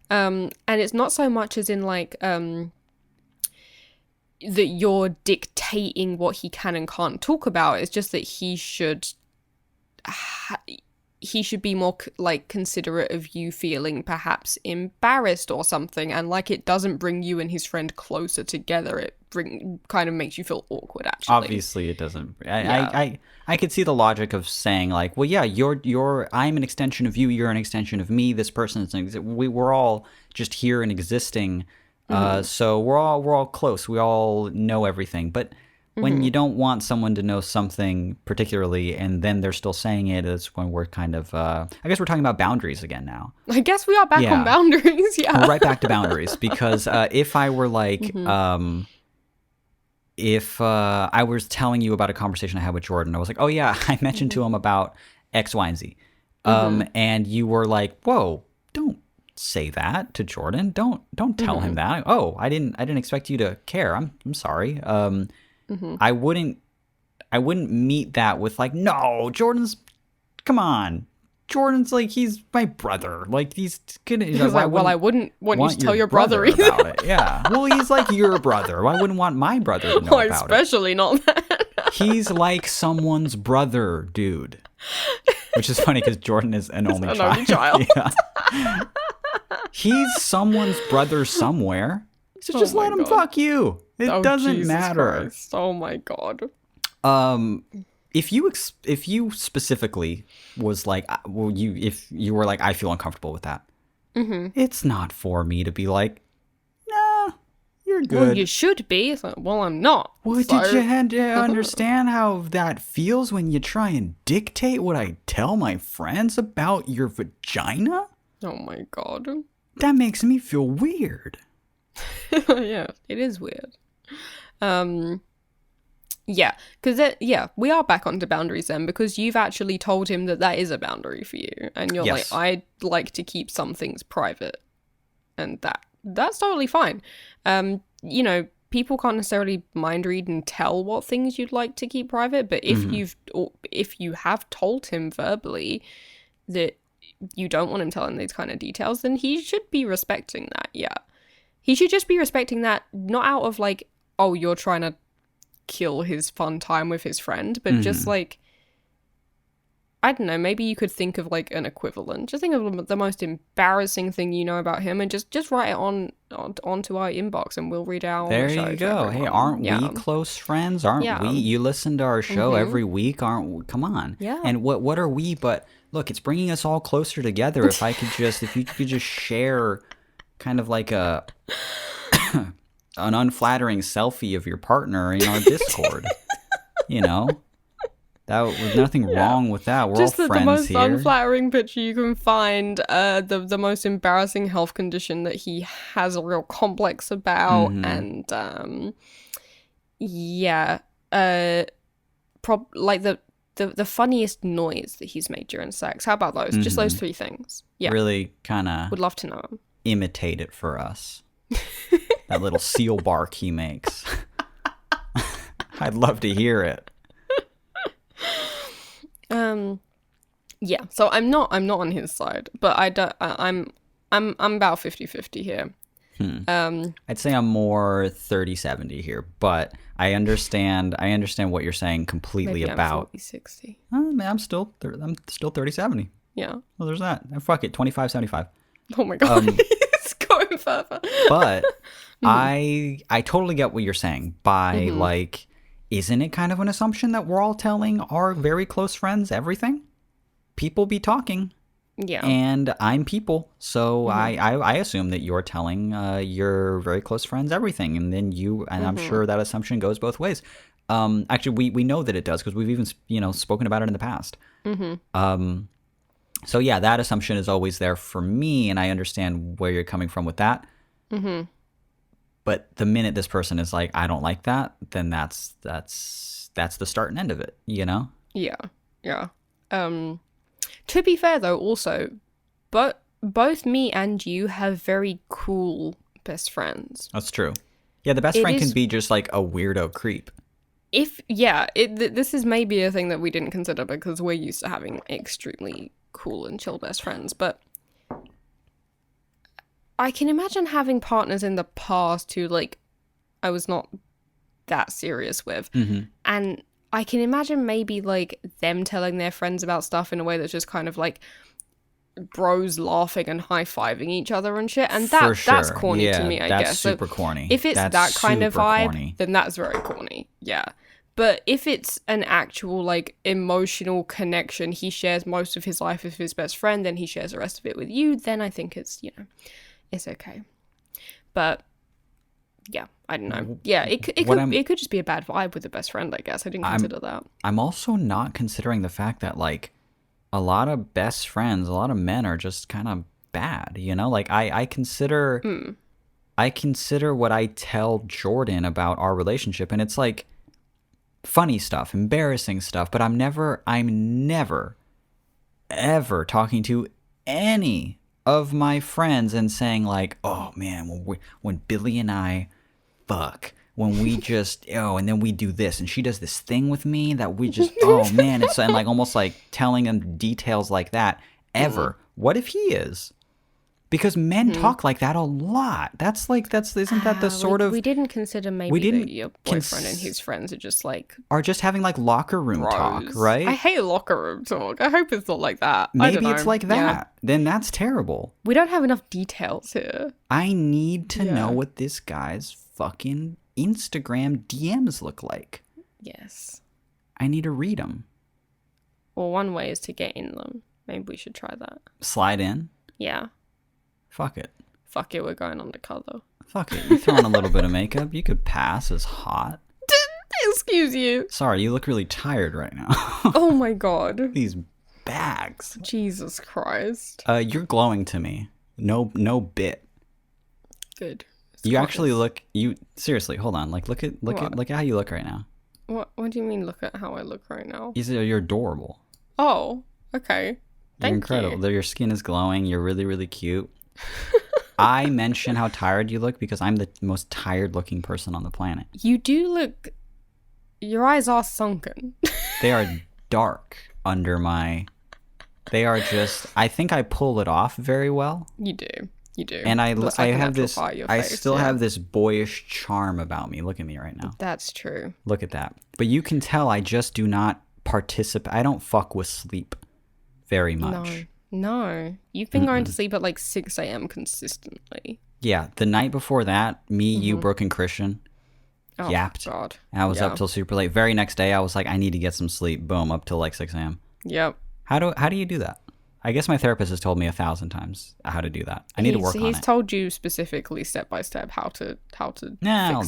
And it's not so much as in like that you're dictating what he can and can't talk about. It's just that he should be more like considerate of you feeling perhaps embarrassed or something, and like it doesn't bring you and his friend closer together. It kind of makes you feel awkward. Actually, obviously it doesn't. I could see the logic of saying like, well, yeah, I'm an extension of you, you're an extension of me. This person is we're all just here and existing. So we're all close. We all know everything, but. When you don't want someone to know something particularly, and then they're still saying it, is when we're kind of, I guess we're talking about boundaries again now. I guess we are back on boundaries, yeah. We're right back to boundaries, because if I were like, if I was telling you about a conversation I had with Jordan, I was like, oh yeah, I mentioned to him about X, Y, and Z. And you were like, whoa, don't say that to Jordan. Don't tell him that. Oh, I didn't expect you to care. I'm sorry. I wouldn't meet that with like, no, come on. Jordan's like, he's my brother. Like, he's like, well, I wouldn't want you to tell your brother either. About it. Yeah. Well, he's like your brother. I wouldn't want my brother to know about especially not that. He's like someone's brother, dude. Which is funny because Jordan is an only child. Yeah. He's someone's brother somewhere. So just let him fuck you. It doesn't Jesus matter. Christ. Oh my God. If you specifically was like, if you were like, I feel uncomfortable with that, It's not for me to be like, nah, you're good. Well, you should be. It's like, well, I'm not. Well, did you had to understand how that feels when you try and dictate what I tell my friends about your vagina? Oh my god. That makes me feel weird. Yeah, it is weird. Yeah, because we are back onto boundaries then, because you've actually told him that is a boundary for you, and you're like, I'd like to keep some things private, and that's totally fine. You know, people can't necessarily mind read and tell what things you'd like to keep private, but if you have told him verbally that you don't want him telling these kind of details, then he should be respecting that. Yeah, he should just be respecting that, not out of like, oh, you're trying to kill his fun time with his friend, but just like, I don't know, maybe you could think of like an equivalent. Just think of the most embarrassing thing you know about him, and just write it onto our inbox, and we'll read it out. There you go. Hey, aren't we close friends? Aren't we? You listen to our show every week, aren't we? Come on. Yeah. And what are we? But look, it's bringing us all closer together. If you could just share, kind of like an unflattering selfie of your partner in our Discord, you know. That was nothing wrong with that. We're just all friends here. Just the most unflattering picture you can find. The most embarrassing health condition that he has a real complex about, and like the funniest noise that he's made during sex. How about those? Just those three things. Yeah, really kind of would love to know. Imitate it for us. That little seal bark he makes. I'd love to hear it. Yeah, so I'm not on his side, but I'm about 50-50 here. I'd say I'm more 30-70 here, but I understand what you're saying completely. Maybe about 40-60. I'm still 30-70. Yeah. Well, there's that. Fuck it, 25-75. Oh my god. It's going further. But I totally get what you're saying by like, isn't it kind of an assumption that we're all telling our very close friends everything? People be talking. Yeah. And I'm people. So I assume that you're telling your very close friends everything. And then I'm sure that assumption goes both ways. Actually, we know that it does because we've even, spoken about it in the past. So yeah, that assumption is always there for me. And I understand where you're coming from with that. But the minute this person is like, I don't like that, then that's the start and end of it, you know? Yeah. Yeah. To be fair though, also, but both me and you have very cool best friends. That's true. Yeah, the best friend can be just like a weirdo creep. This is maybe a thing that we didn't consider because we're used to having extremely cool and chill best friends, but I can imagine having partners in the past who, like, I was not that serious with. And I can imagine maybe, like, them telling their friends about stuff in a way that's just kind of, like, bros laughing and high-fiving each other and shit. And that's corny to me, I guess. That's super corny. If it's that kind of vibe, then that's very corny. Yeah. But if it's an actual, like, emotional connection, he shares most of his life with his best friend, then he shares the rest of it with you, then I think it's, it's okay. But yeah, I don't know. Yeah, it could just be a bad vibe with the best friend, I guess. I didn't consider that. I'm also not considering the fact that, like, a lot of best friends, a lot of men are just kind of bad, Like, I consider what I tell Jordan about our relationship, and it's like funny stuff, embarrassing stuff, but I'm never ever talking to any of my friends and saying like, oh man, when Billy and I fuck, when we just, and then we do this and she does this thing with me that we just, oh man, it's and like almost like telling them details like that ever. What if he is? Because men talk like that a lot. Isn't that the sort of... We didn't consider maybe that your boyfriend and his friends are just like... Are just having like locker room talk, right? I hate locker room talk. I hope it's not like that. Maybe it's like that. Yeah. Then that's terrible. We don't have enough details here. I need to know what this guy's fucking Instagram DMs look like. Yes. I need to read them. Well, one way is to get in them. Maybe we should try that. Slide in? Yeah. Fuck it. Fuck it, we're going undercover. Fuck it. You throw on a little bit of makeup, you could pass as hot. Excuse you. Sorry, you look really tired right now. Oh my god. These bags. Jesus Christ. You're glowing to me. No bit. Good. You actually look. You seriously. Hold on. Like, look at how you look right now. What do you mean? Look at how I look right now. You're adorable. Oh, okay. You're incredible. Your skin is glowing. You're really, really cute. I mention how tired you look because I'm the most tired-looking person on the planet. You do look. Your eyes are sunken. They are dark under my. They are just. I think I pull it off very well. You do. And I have this. I still have this boyish charm about me. Look at me right now. That's true. Look at that. But you can tell I just do not participate. I don't fuck with sleep very much. No. You've been going to sleep at like 6 a.m. consistently. Yeah. The night before that, me, you, Brooke, and Christian yapped. God. And I was up till super late. Very next day, I was like, I need to get some sleep. Boom, up till like 6 a.m. Yep. How do you do that? I guess my therapist has told me 1,000 times how to do that. I need to work on it. He's told you specifically step by step how to fix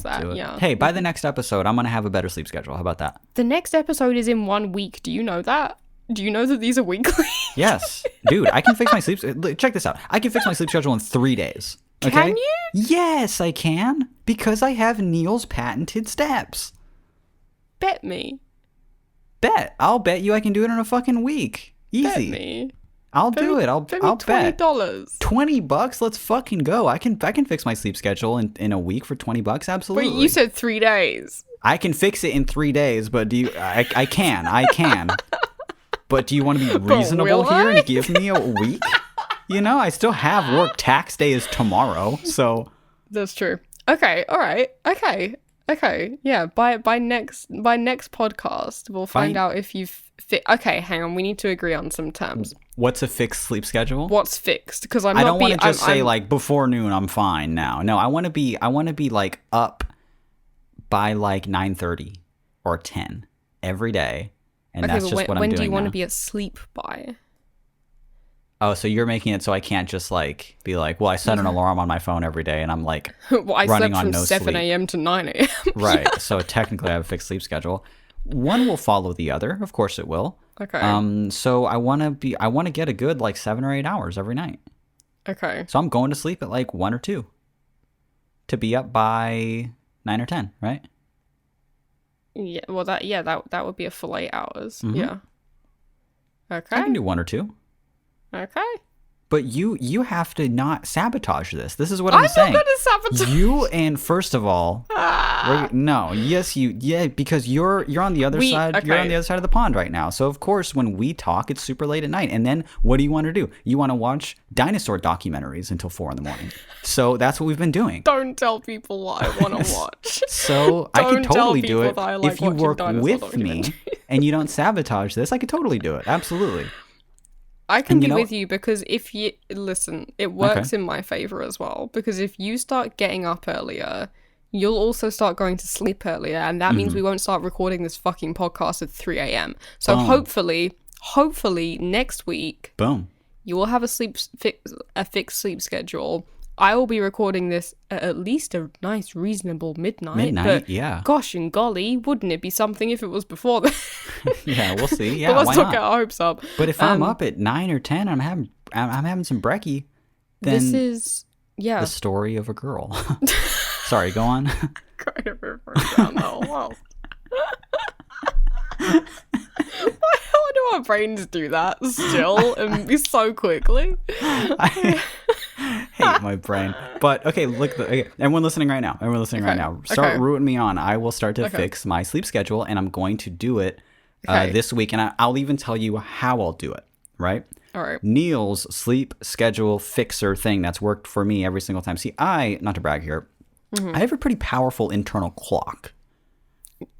that. Do it. Yeah. Hey, by the next episode, I'm gonna have a better sleep schedule. How about that? The next episode is in 1 week. Do you know that? Do you know that these are weekly? Yes, dude. I can fix my sleep. Check this out. I can fix my sleep schedule in 3 days. Okay? Can you? Yes, I can because I have Neil's patented steps. Bet me. I'll bet you I can do it in a fucking week. Easy. Bet me. I'll do it. I'll bet. $20. $20. Let's fucking go. I can fix my sleep schedule in a week for $20. Absolutely. Wait, you said 3 days. I can fix it in 3 days, but I can. But do you want to be reasonable here and give me a week? You know, I still have work. Tax day is tomorrow, so. That's true. Okay. All right. Okay. Yeah. By next podcast, we'll find out if you've. Okay, hang on. We need to agree on some terms. What's a fixed sleep schedule? What's fixed? Because I don't want to just say like before noon. I'm fine now. No, I want to be like up by like 9:30 or 10 every day, and that's just what I'm doing. When do you want to be asleep by? Oh, so you're making it so I can't just like be like, well, I set an alarm on my phone every day, and I'm like, well, I running slept on from no 7 a.m. to 9 a.m. Right. So technically, I have a fixed sleep schedule. One will follow the other, of course it will. Okay. So I want to get a good like 7 or 8 hours every night. Okay. So I'm going to sleep at like 1 or 2 to be up by 9 or 10, right? Yeah. Well, that would be a full 8 hours. Mm-hmm. Yeah. Okay. I can do 1 or 2. Okay. But you have to not sabotage this. This is what I'm saying. I'm not going to sabotage. You, and first of all, because you're on the other side. Okay. You're on the other side of the pond right now. So of course, when we talk, it's super late at night. And then what do you want to do? You want to watch dinosaur documentaries until 4 a.m. So that's what we've been doing. Don't tell people what I want to watch. So I could totally do it if you work with me and you don't sabotage this. I could totally do it. Absolutely. I can be with you because if you listen, it works in my favor as well. Because if you start getting up earlier, you'll also start going to sleep earlier, and that means we won't start recording this fucking podcast at 3 a.m. So hopefully next week, you will have a fixed sleep schedule. I will be recording this at least a nice, reasonable midnight. But yeah. Gosh and golly, wouldn't it be something if it was before then? Yeah, we'll see. Yeah, but let's not get our hopes up. But if I'm up at 9 or 10, I'm having some brekkie. Then this is the story of a girl. Sorry, go on. Kind of referring down the whole world. Why do our brains do that still and so quickly? I hate my brain. But okay, look, everyone listening right now. Start rooting me on. I will start to fix my sleep schedule, and I'm going to do it this week, and I'll even tell you how I'll do it. Right? All right. Neil's sleep schedule fixer thing that's worked for me every single time. See, not to brag here, I have a pretty powerful internal clock.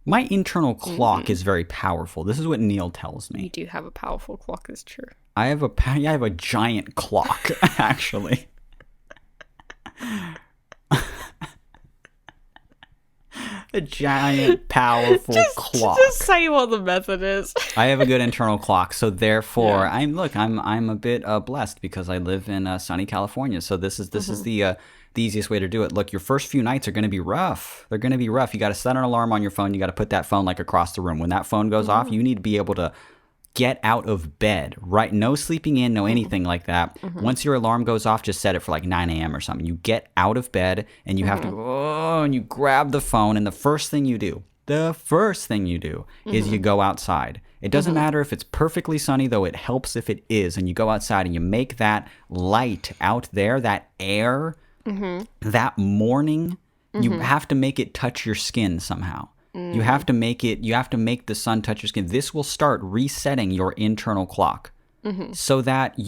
My internal clock is very powerful. This is what Neil tells me. You do have a powerful clock, it's true. I have a giant clock, actually. A giant, powerful clock. Just say what the method is. I have a good internal clock, so therefore, I'm a bit blessed because I live in sunny California. So this is the easiest way to do it. Look, your first few nights are going to be rough. They're going to be rough. You got to set an alarm on your phone. You got to put that phone like across the room. When that phone goes off, you need to be able to get out of bed, right? No sleeping in, no anything like that. Once your alarm goes off, just set it for like 9 a.m. or something. You get out of bed and you have to go, and you grab the phone, and the first thing you do is you go outside. It doesn't matter if it's perfectly sunny, though it helps if it is, and you go outside and you make that light out there, that air, that morning, you have to make it touch your skin somehow. You have to make the sun touch your skin. This will start resetting your internal clock so that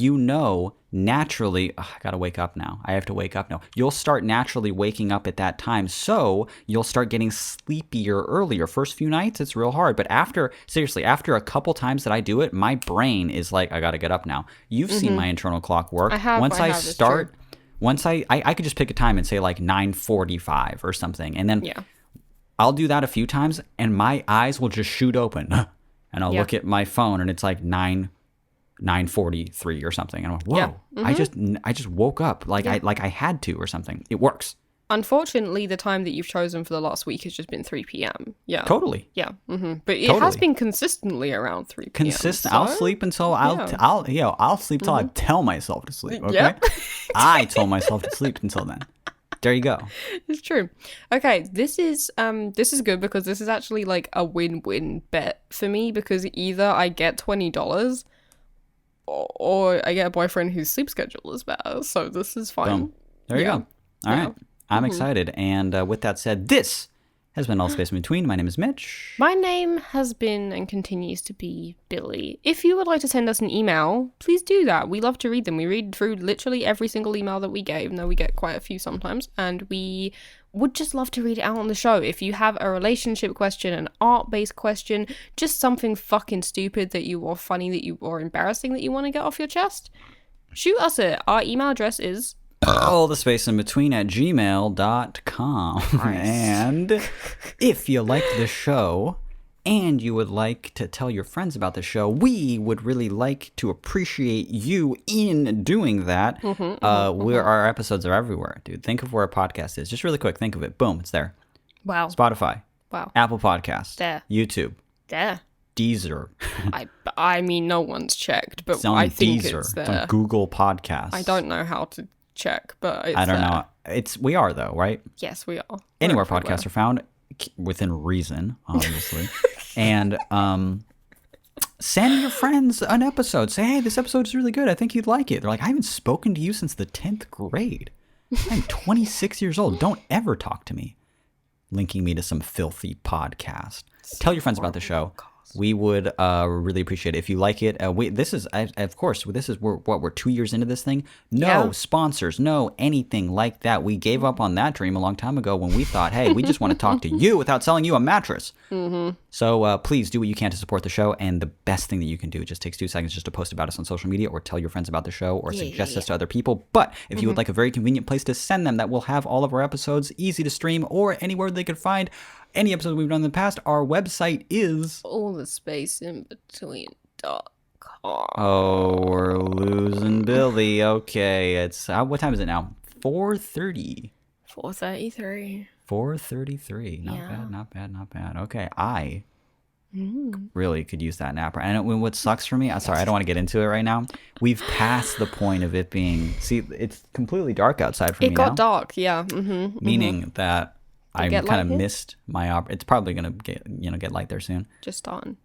naturally, I gotta wake up now. I have to wake up now. You'll start naturally waking up at that time. So you'll start getting sleepier earlier. First few nights, it's real hard. But after a couple times that I do it, my brain is like, I gotta get up now. You've seen my internal clock work. Once I could just pick a time and say like 9:45 or something. And then I'll do that a few times and my eyes will just shoot open and I'll look at my phone and it's like 9:43 or something. And I'm like, whoa, I just woke up like I had to or something. It works. Unfortunately, the time that you've chosen for the last week has just been 3 p.m. Yeah. Totally. Yeah. But it has been consistently around 3 p.m. Consistent. So? I'll sleep until I'll sleep till I tell myself to sleep. Okay. Yep. I told myself to sleep until then. There you go. It's true. Okay, this is good because this is actually like a win-win bet for me because either I get $20 or I get a boyfriend whose sleep schedule is better. So this is fine. Boom. There you go. All right. I'm excited. And with that said, this has been All Space in Between. My name is Mitch. My name has been and continues to be Billy. If you would like to send us an email, please do that. We love to read them. We read through literally every single email that we get, even though we get quite a few sometimes. And we would just love to read it out on the show. If you have a relationship question, an art-based question, just something fucking stupid that you or funny that you or embarrassing that you want to get off your chest, shoot us it. Our email address is all the space in between at gmail.com. Nice. And if you like the show and you would like to tell your friends about the show, we would really like to appreciate you in doing that. Our episodes are everywhere, dude. Think of where a podcast is. Just really quick, think of it. Boom, it's there. Wow. Spotify. Wow. Apple Podcasts. There. YouTube. There. Deezer. I mean, no one's checked, but it's on I think Deezer. it's there. It's on Google Podcasts. I don't know how to check, but it's I don't there. know. We are though, right? Yes, we are. Anywhere podcasts are found, within reason, obviously. And send your friends an episode. Say, hey, this episode is really good. I think you'd like it. They're like, I haven't spoken to you since the 10th grade. I'm 26 years old. Don't ever talk to me. Linking me to some filthy podcast. Tell your friends about the show. We would really appreciate it if you like it. This is we're 2 years into this thing. No sponsors, no anything like that. We gave up on that dream a long time ago when we thought, hey, we just want to talk to you without selling you a mattress. So please do what you can to support the show. And the best thing that you can do, it just takes 2 seconds just to post about us on social media or tell your friends about the show or suggest us to other people. But if you would like a very convenient place to send them that will have all of our episodes easy to stream or anywhere they could find any episodes we've done in the past, our website is allthespaceinbetween.com. Oh, we're losing Billy. Okay, it's what time is it now? 4:30. 4:33. 4:33. Not bad. Okay, I really could use that nap. And what sucks for me, I'm sorry, I don't want to get into it right now. We've passed the point of it being. See, it's completely dark outside for me now. It got dark, yeah. Meaning that I kind of missed my it's probably gonna get light there soon. Just on.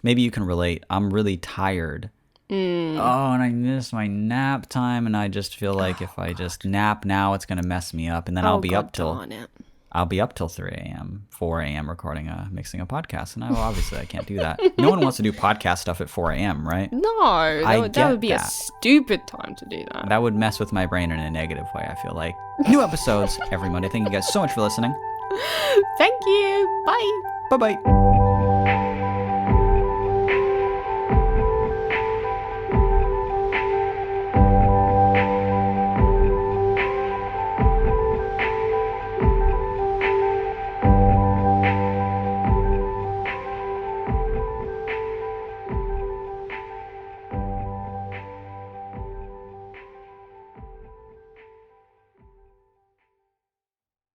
Maybe you can relate. I'm really tired. Oh, and I missed my nap time, and I just feel like if I just nap now, it's gonna mess me up, and then I'll be up till 3 a.m., 4 a.m. recording mixing a podcast, and obviously I can't do that. No one wants to do podcast stuff at 4 a.m., right? No, that would be a stupid time to do that. That would mess with my brain in a negative way, I feel like. New episodes every Monday. Thank you guys so much for listening. Thank you. Bye. Bye-bye.